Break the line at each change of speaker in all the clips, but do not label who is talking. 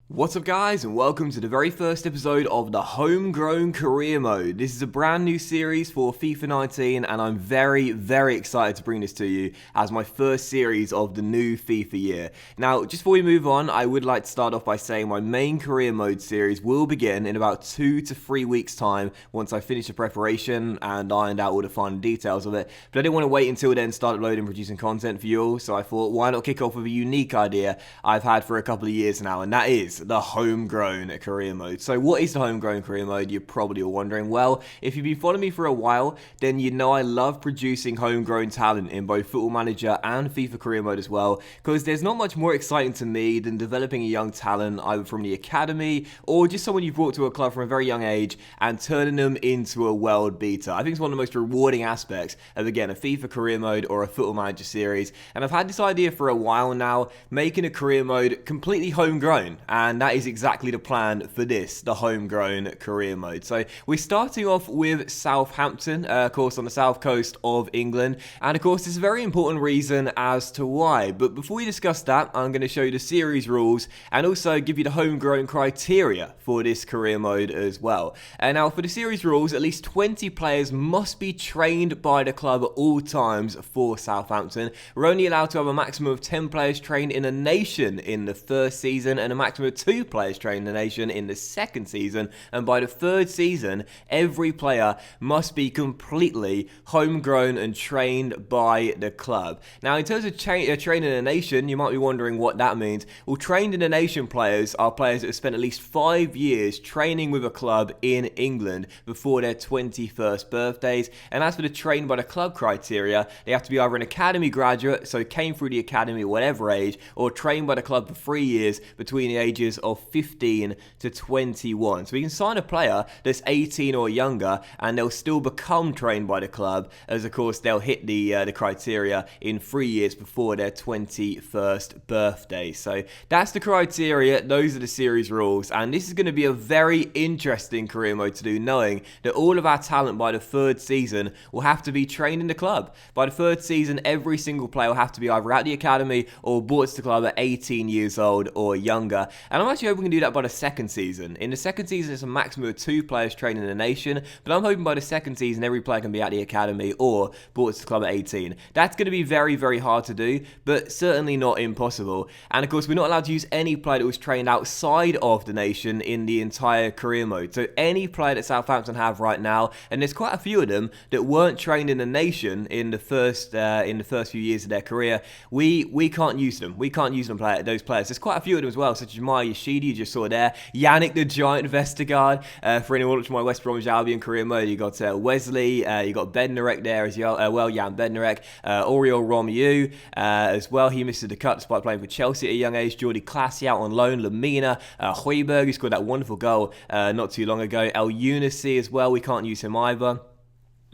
What's up guys, and welcome to the very first episode of the Homegrown Career Mode. This is a brand new series for FIFA 19 and I'm very excited to bring this to you as my first series of the new FIFA year. Now, just before we move on, I would like to start off by saying my main Career Mode series will begin in about 2 to 3 weeks time once I finish the preparation and ironed out all the final details of it. But I didn't want to wait until then to start uploading and producing content for you all, so I thought why not kick off with a unique idea I've had for a couple of years now, and that is the Homegrown Career Mode. So what is the Homegrown Career Mode? You're probably all wondering. Well, if you've been following me for a while, then you know I love producing homegrown talent in both Football Manager and FIFA Career Mode as well, because there's not much more exciting to me than developing a young talent either from the academy or just someone you've brought to a club from a very young age and turning them into a world beater. I think it's one of the most rewarding aspects of, again, a FIFA Career Mode or a Football Manager series, and I've had this idea for a while now, making a Career Mode completely homegrown, and that is exactly the plan for this, the Homegrown Career Mode. So we're starting off with Southampton, of course on the south coast of England, and of course there's a very important reason as to why. But before we discuss that, I'm going to show you the series rules and also give you the homegrown criteria for this career mode as well. And now for the series rules, at least 20 players must be trained by the club at all times for Southampton. We're only allowed to have a maximum of 10 players trained in a nation in the first season and a maximum of 2 players trained in the nation in the second season, and by the third season every player must be completely homegrown and trained by the club. Now in terms of training in a nation, you might be wondering what that means. Well, trained in a nation players are players that have spent at least 5 years training with a club in England before their 21st birthdays. And as for the trained by the club criteria, they have to be either an academy graduate, so came through the academy at whatever age, or trained by the club for 3 years between the ages of 15 to 21. So we can sign a player that's 18 or younger and they'll still become trained by the club, as of course they'll hit the criteria in 3 years before their 21st birthday. So that's the criteria, those are the series rules, and this is going to be a very interesting career mode to do, knowing that all of our talent by the third season will have to be trained in the club. By the third season, every single player will have to be either at the academy or brought to the club at 18 years old or younger. And I'm actually hoping we can do that by the second season. In the second season, it's a maximum of 2 players trained in the nation, but I'm hoping by the second season, every player can be at the academy or brought to the club at 18. That's going to be very hard to do, but certainly not impossible. And of course, we're not allowed to use any player that was trained outside of the nation in the entire career mode. So any player that Southampton have right now, and there's quite a few of them that weren't trained in the nation in the first few years of their career, we can't use them. We can't use those players. There's quite a few of them as well, such as Maya Yoshida, you just saw there, Yannick the Giant Vestergaard, for anyone watching my West Bromwich Albion career mode. You got Wesley, you got Bednarek there as well, Jan Bednarek, Oriol Romeu as well. He missed the cut despite playing for Chelsea at a young age. Jordi Classy out on loan, Lamina, Højbjerg, who scored that wonderful goal not too long ago. El Younousi as well, we can't use him either.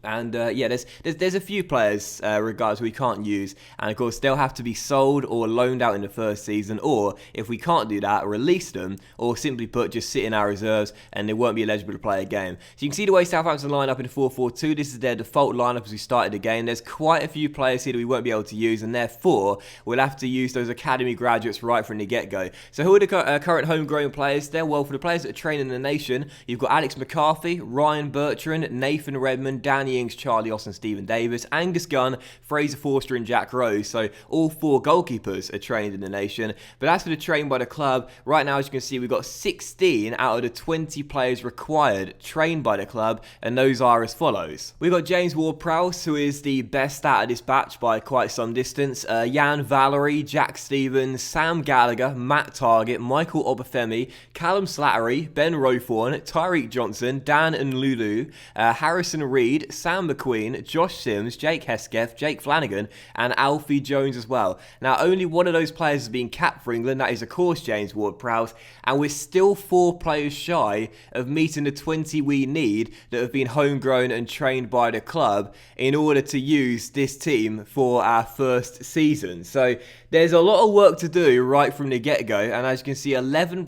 And yeah, there's a few players regardless we can't use, and of course they'll have to be sold or loaned out in the first season, or if we can't do that, release them, or simply put, just sit in our reserves and they won't be eligible to play a game. So you can see the way Southampton line up in the 4-4-2. This is their default lineup as we started the game. There's quite a few players here that we won't be able to use, and therefore we'll have to use those academy graduates right from the get-go. So who are the current homegrown players there? Well, for the players that are training in the nation, you've got Alex McCarthy, Ryan Bertrand, Nathan Redmond, Danny Ings, Charlie Austin, Stephen Davis, Angus Gunn, Fraser Forster and Jack Rose. So all 4 goalkeepers are trained in the nation. But as for the trained by the club, right now as you can see we've got 16 out of the 20 players required trained by the club, and those are as follows. We've got James Ward-Prowse, who is the best out of this batch by quite some distance, Jan Valery, Jack Stevens, Sam Gallagher, Matt Targett, Michael Obafemi, Callum Slattery, Ben Rothorn, Tyreek Johnson, Dan and Lulu, Harrison Reed, Sam McQueen, Josh Sims, Jake Hesketh, Jake Flanagan, and Alfie Jones as well. Now, only one of those players has been capped for England. That is, of course, James Ward-Prowse, and we're still 4 players shy of meeting the 20 we need that have been homegrown and trained by the club in order to use this team for our first season. So there's a lot of work to do right from the get-go, and as you can see, 11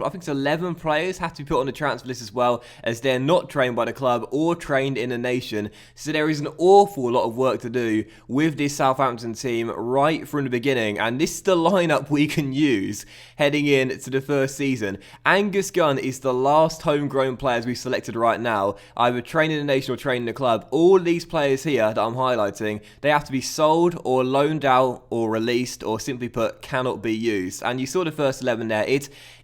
players have to be put on the transfer list as well, as they're not trained by the club or trained in the nation So there is an awful lot of work to do with this Southampton team right from the beginning, and this is the lineup we can use heading into the first season. Angus Gunn is the last homegrown players we've selected right now, either training the nation or training the club. All these players here that I'm highlighting, they have to be sold or loaned out or released, or simply put, cannot be used. And you saw the first 11 there.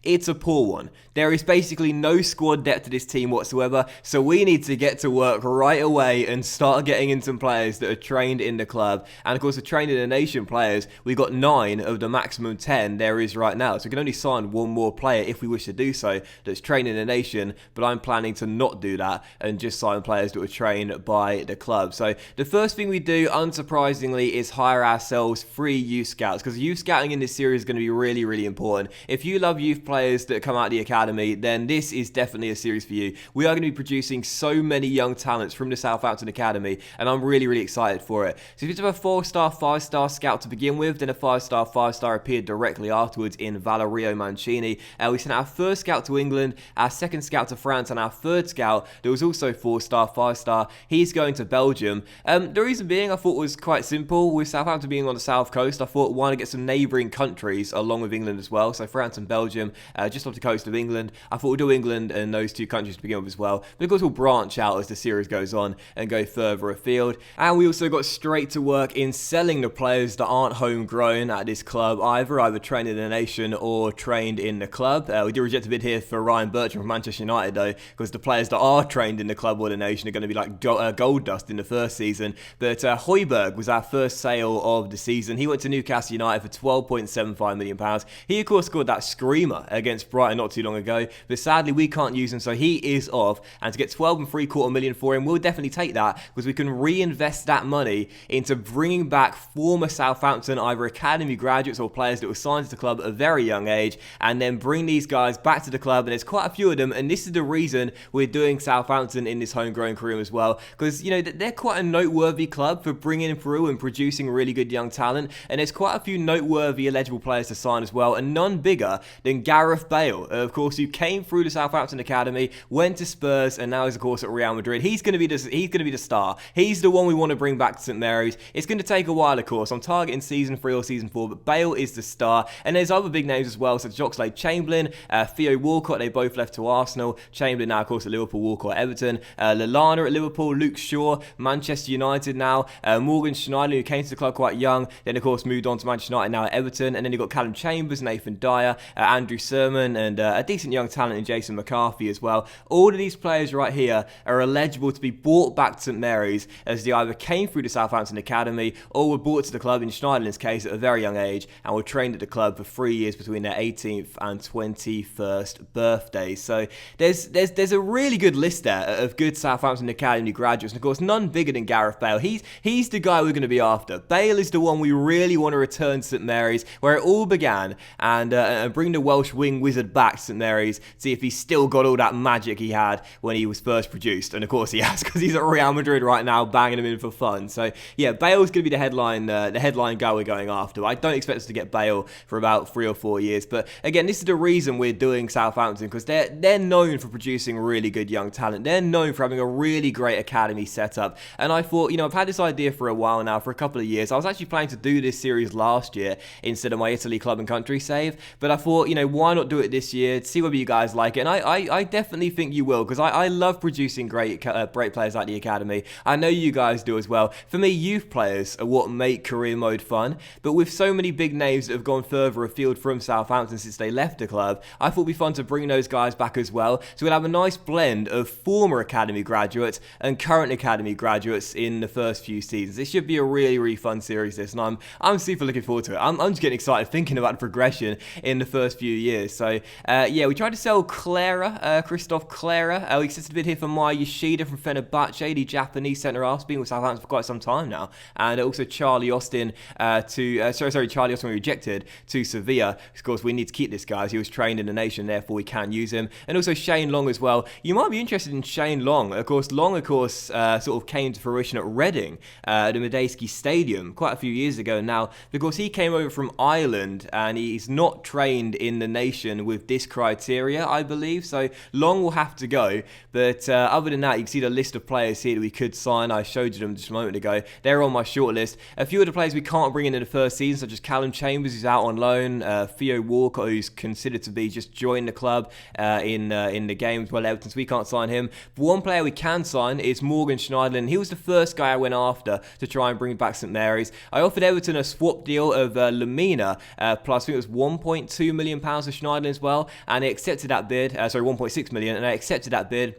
It's a poor one. There is basically no squad depth to this team whatsoever, so we need to get to work right away and start getting in some players that are trained in the club. And of course, the trained in the nation players, we've got 9 of the maximum 10 there is right now. So we can only sign one more player if we wish to do so that's trained in the nation, but I'm planning to not do that and just sign players that were trained by the club. So the first thing we do, unsurprisingly, is hire ourselves 3 youth scouts, because youth scouting in this series is going to be really, really important. If you love youth players that come out of the academy, then this is definitely a series for you. We are going to be producing so many young talents from the Southampton Academy, and I'm really, really excited for it. So if you have a 4-star, 5-star scout to begin with, then a 5-star, 5-star appeared directly afterwards in Valerio Mancini. We sent our first scout to England, our second scout to France, and our third scout that was also 4-star, 5-star. He's going to Belgium. The reason being, I thought, was quite simple. With Southampton being on the south coast, I thought, why not get some neighbouring countries along with England as well? So France and Belgium, just off the coast of England. I thought we'll do England and those 2 countries to begin with as well. But of course, we'll branch out as the series goes on and go further afield. And we also got straight to work in selling the players that aren't homegrown at this club either trained in the nation or trained in the club. We did reject a bid here for Ryan Bertrand from Manchester United though, because the players that are trained in the club or the nation are going to be like gold dust in the first season. But Højbjerg was our first sale of the season. He went to Newcastle United for £12.75 million. He of course scored that screamer against Brighton not too long ago, but sadly we can't use him, so he is off. And to get £12.75 million for him, we'll definitely take that, because we can reinvest that money into bringing back former Southampton either academy graduates or players that were signed to the club at a very young age, and then bring these guys back to the club. And there's quite a few of them, and this is the reason we're doing Southampton in this homegrown career as well, because you know they're quite a noteworthy club for bringing through and producing really good young talent, and there's quite a few noteworthy eligible players to sign as well, and none bigger than Gareth Bale, of course, who came through the Southampton Academy, went to Spurs, and now is of course at Real Madrid. He's going to be the star. He's the one we want to bring back to St Mary's. It's going to take a while, of course. I'm targeting season 3 or season 4, but Bale is the star. And there's other big names as well, such as Oxlade-Chamberlain, Theo Walcott. They both left to Arsenal. Chamberlain now, of course, at Liverpool, Walcott at Everton. Lallana at Liverpool, Luke Shaw, Manchester United now. Morgan Schneiderlin, who came to the club quite young, then of course moved on to Manchester United, now at Everton. And then you've got Callum Chambers, Nathan Dyer, Andrew Sermon, and a decent young talent in Jason McCarthy as well. All of these players right here are eligible to be brought back to St Mary's, as they either came through the Southampton Academy or were brought to the club, in Schneiderlin's case, at a very young age, and were trained at the club for 3 years between their 18th and 21st birthdays. So there's a really good list there of good Southampton Academy graduates, and of course none bigger than Gareth Bale. He's the guy we're going to be after. Bale is the one we really want to return to St Mary's, where it all began, and bring the Welsh wing wizard back to St Mary's, see if he's still got all that magic he had when he was first produced. And of course he has, because he's at Real Madrid right now, banging him in for fun. So yeah, Bale's going to be the headline guy we're going after. I don't expect us to get Bale for about 3 or 4 years, but again, this is the reason we're doing Southampton, because they're known for producing really good young talent. They're known for having a really great academy setup. And I thought, I've had this idea for a while now, for a couple of years. I was actually planning to do this series last year instead of my Italy club and country save, but I thought, why not do it this year, see whether you guys like it. And I definitely think you will, because I love producing great players like the academy. I know you guys do as well. For me, youth players are what make career mode fun, but with so many big names that have gone further afield from Southampton since they left the club, I thought it'd be fun to bring those guys back as well. So we'll have a nice blend of former academy graduates and current academy graduates in the first few seasons. It should be a really, really fun series, this, and I'm super looking forward to it. I'm just getting excited thinking about the progression in the first few years. So yeah, we tried to sell Christoph Clara. We accepted a bid here for Maya Yoshida from Fenerbahce, the Japanese centre-half, been with Southampton for quite some time now. And also Charlie Austin Charlie Austin rejected to Sevilla. Of course, we need to keep this guy, as he was trained in the nation, therefore we can use him. And also Shane Long as well. You might be interested in Shane Long. Of course, sort of came to fruition at Reading, the Medeski Stadium, quite a few years ago now, because he came over from Ireland and he's not trained in the combination with this criteria, I believe. So Long will have to go. But other than that, you can see the list of players here that we could sign. I showed you them just a moment ago. They're on my shortlist. A few of the players we can't bring in the first season, such as Callum Chambers, who's out on loan. Theo Walker, who's considered to be just joined the club in the games. Well, Everton, so we can't sign him. But one player we can sign is Morgan Schneiderlin. He was the first guy I went after to try and bring back St Mary's. I offered Everton a swap deal of Lamina, plus I think it was £1.2 million for Schneiderlin as well, and they accepted that bid. Sorry, 1.6 million, and they accepted that bid.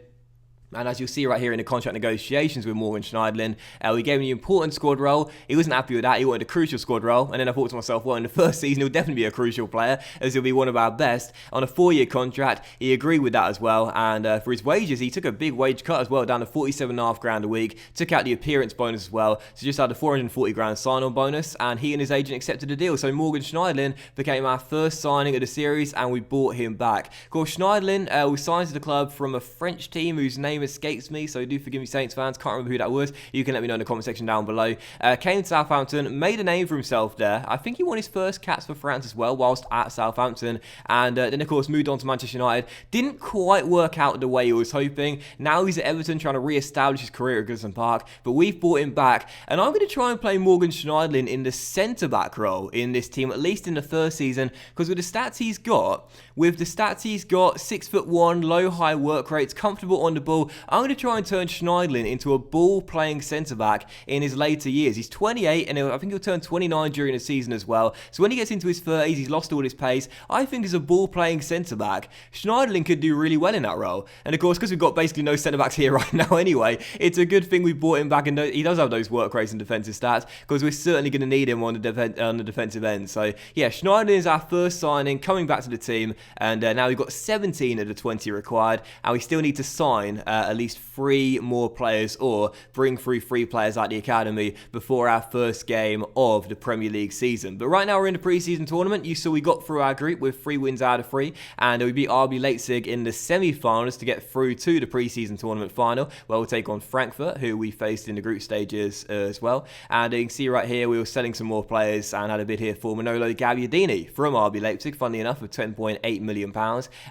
And as you'll see right here in the contract negotiations with Morgan Schneiderlin, we gave him the important squad role. He wasn't happy with that. He wanted a crucial squad role. And then I thought to myself, well, in the first season, he'll definitely be a crucial player, as he'll be one of our best. On a 4-year contract, he agreed with that as well. And for his wages, he took a big wage cut as well, down to £47,500 a week. Took out the appearance bonus as well. So just had a £440,000 sign-on bonus. And he and his agent accepted the deal. So Morgan Schneiderlin became our first signing of the series, and we bought him back. Of course, Schneiderlin was signed to the club from a French team whose name escapes me, so do forgive me, Saints fans. Can't remember who that was. You can let me know in the comment section down below. Came to Southampton, made a name for himself there. I think he won his first caps for France as well whilst at Southampton, and then of course moved on to Manchester United. Didn't quite work out the way he was hoping. Now he's at Everton trying to re-establish his career at Goodison Park, but we've brought him back, and I'm going to try and play Morgan Schneiderlin in the centre-back role in this team, at least in the first season, because with the stats he's got, 6'1", low-high work rates, comfortable on the ball, I'm going to try and turn Schneiderlin into a ball-playing centre-back in his later years. He's 28, and I think he'll turn 29 during the season as well. So when he gets into his 30s, he's lost all his pace. I think as a ball-playing centre-back, Schneiderlin could do really well in that role. And of course, because we've got basically no centre-backs here right now anyway, it's a good thing we brought him back, and he does have those work rates and defensive stats, because we're certainly going to need him on the defensive end. So yeah, Schneiderlin is our first signing, coming back to the team, and now we've got 17 of the 20 required, and we still need to sign at least 3 more players, or bring through 3 players at the academy before our first game of the Premier League season. But right now we're in the pre-season tournament. You saw we got through our group with 3 wins out of 3, and we beat RB Leipzig in the semi-finals to get through to the pre-season tournament final, where we'll take on Frankfurt, who we faced in the group stages as well. And you can see right here we were selling some more players, and had a bid here for Manolo Gabbiadini from RB Leipzig, funnily enough, of £10.8 million,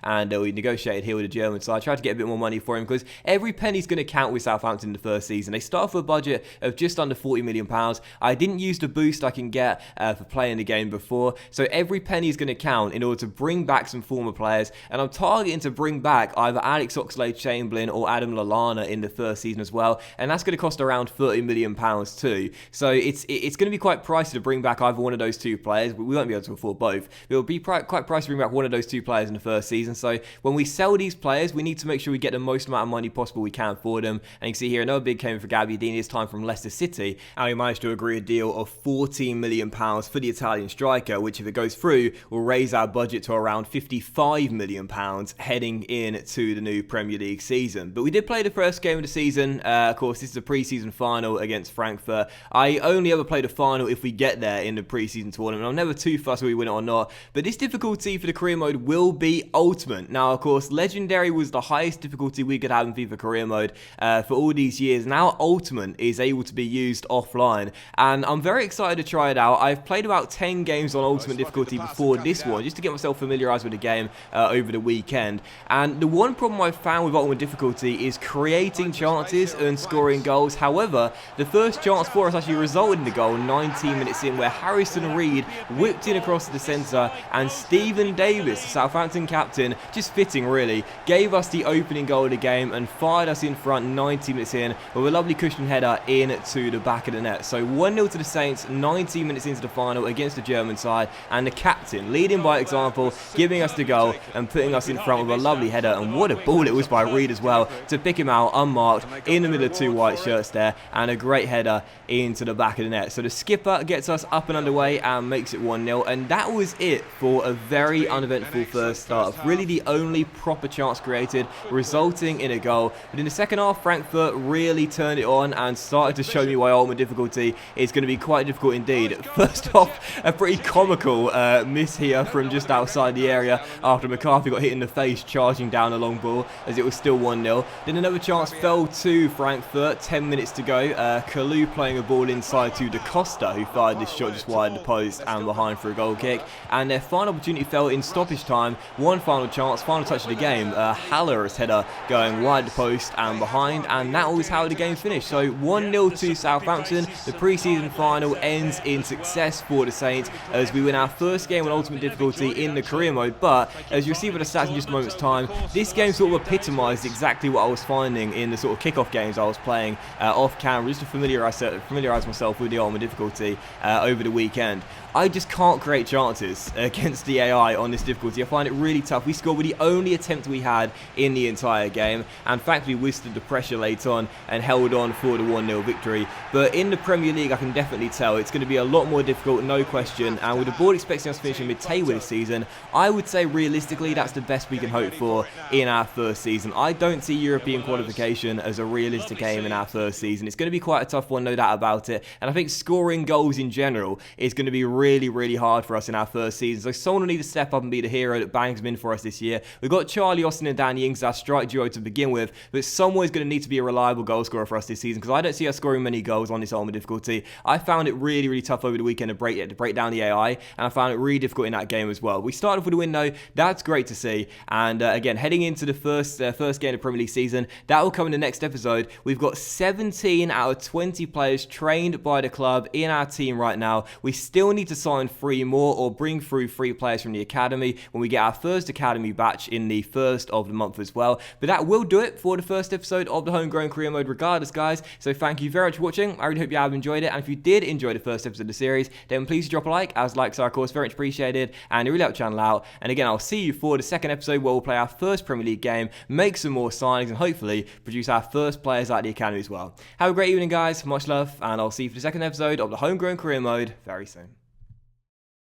and we negotiated here with the German side. Tried to get a bit more money for him, because every penny's going to count with Southampton in the first season. They start with a budget of just under £40 million. I didn't use the boost I can get for playing the game before, so every penny is going to count in order to bring back some former players, and I'm targeting to bring back either Alex Oxlade-Chamberlain or Adam Lallana in the first season as well, and that's going to cost around £30 million too. So it's going to be quite pricey to bring back either one of those 2 players. We won't be able to afford both. It'll be quite pricey to bring back one of those 2 players in the first season. So when we sell these players, we need to make sure we get the most amount of money possible we can for them. And you can see here another big came for Gabbiadini, this time from Leicester City, and we managed to agree a deal of £14 million for the Italian striker, which if it goes through will raise our budget to around £55 million heading into the new Premier League season. But we did play the first game of the season. Of course, this is a pre-season final against Frankfurt. I only ever play the final if we get there in the pre-season tournament. I'm never too fussed whether we win it or not, but this difficulty for the career mode will be ultimate. Now, of course, legendary was the highest difficulty we could have in FIFA Career Mode for all these years. Now ultimate is able to be used offline, and I'm very excited to try it out. I've played about 10 games on ultimate difficulty before this one, just to get myself familiarised with the game over the weekend. And the one problem I've found with ultimate difficulty is creating chances and scoring goals. However, the first chance for us actually resulted in the goal 19 minutes in, where Harrison Reed whipped in across the centre, and Stephen Davis, the Southampton captain, just fitting really, gave us the opening goal of the game and fired us in front 90 minutes in with a lovely cushion header into the back of the net. So 1-0 to the Saints, 19 minutes into the final against the German side, and the captain leading by example, giving us the goal and putting us in front with a lovely header. And what a ball it was by Reed as well, to pick him out unmarked in the middle of 2 white shirts there, and a great header into the back of the net. So the skipper gets us up and underway and makes it 1-0, and that was it for a very uneventful first start. Really the only proper chance created, resulting in a goal. goal. But in the second half, Frankfurt really turned it on and started to show me why ultimate difficulty is going to be quite difficult indeed. First off, a pretty comical miss here from just outside the area after McCarthy got hit in the face charging down a long ball as it was still 1-0. Then another chance fell to Frankfurt, 10 minutes to go. Kalou playing a ball inside to Da Costa, who fired this shot just wide of the post and behind for a goal kick. And their final opportunity fell in stoppage time. One final chance, final touch of the game. Haller's header going wide of the post and behind, and that was how the game finished. So 1-0 to Southampton. The pre-season final ends in success for the Saints as we win our first game on ultimate difficulty in the career mode. But as you'll see by the stats in just a moment's time, this game sort of epitomised exactly what I was finding in the sort of kickoff games I was playing off camera, just to familiarise myself with the ultimate difficulty over the weekend. I just can't create chances against the AI on this difficulty. I find it really tough. We scored with the only attempt we had in the entire game, and thankfully withstood the pressure late on and held on for the 1-0 victory. But in the Premier League, I can definitely tell it's going to be a lot more difficult, no question. And with the board expecting us finishing mid-table this season, I would say realistically that's the best we can hope for in our first season. I don't see European qualification as a realistic aim in our first season. It's going to be quite a tough one, no doubt about it. And I think scoring goals in general is going to be really hard for us in our first season. So someone will need to step up and be the hero that bangs them in for us this year. We've got Charlie Austin and Danny Ings, our strike duo to begin with, but someone's going to need to be a reliable goal scorer for us this season, because I don't see us scoring many goals on this ultimate difficulty. I found it really tough over the weekend to break down the AI, and I found it really difficult in that game as well. We started off with a win though. That's great to see. And again, heading into the first game of the Premier League season, that will come in the next episode. We've got 17 out of 20 players trained by the club in our team right now. We still need to sign 3 more or bring through 3 players from the academy when we get our first academy batch in the first of the month as well. But that will do it for the first episode of the Homegrown Career Mode regardless, guys. So thank you very much for watching. I really hope you have enjoyed it, and if you did enjoy the first episode of the series, then please drop a like, as likes are of course very much appreciated and it really helps the channel out. And again, I'll see you for the second episode where we'll play our first Premier League game, make some more signings, and hopefully produce our first players out of the academy as well. Have a great evening, guys. Much love, and I'll see you for the second episode of the Homegrown Career Mode very soon.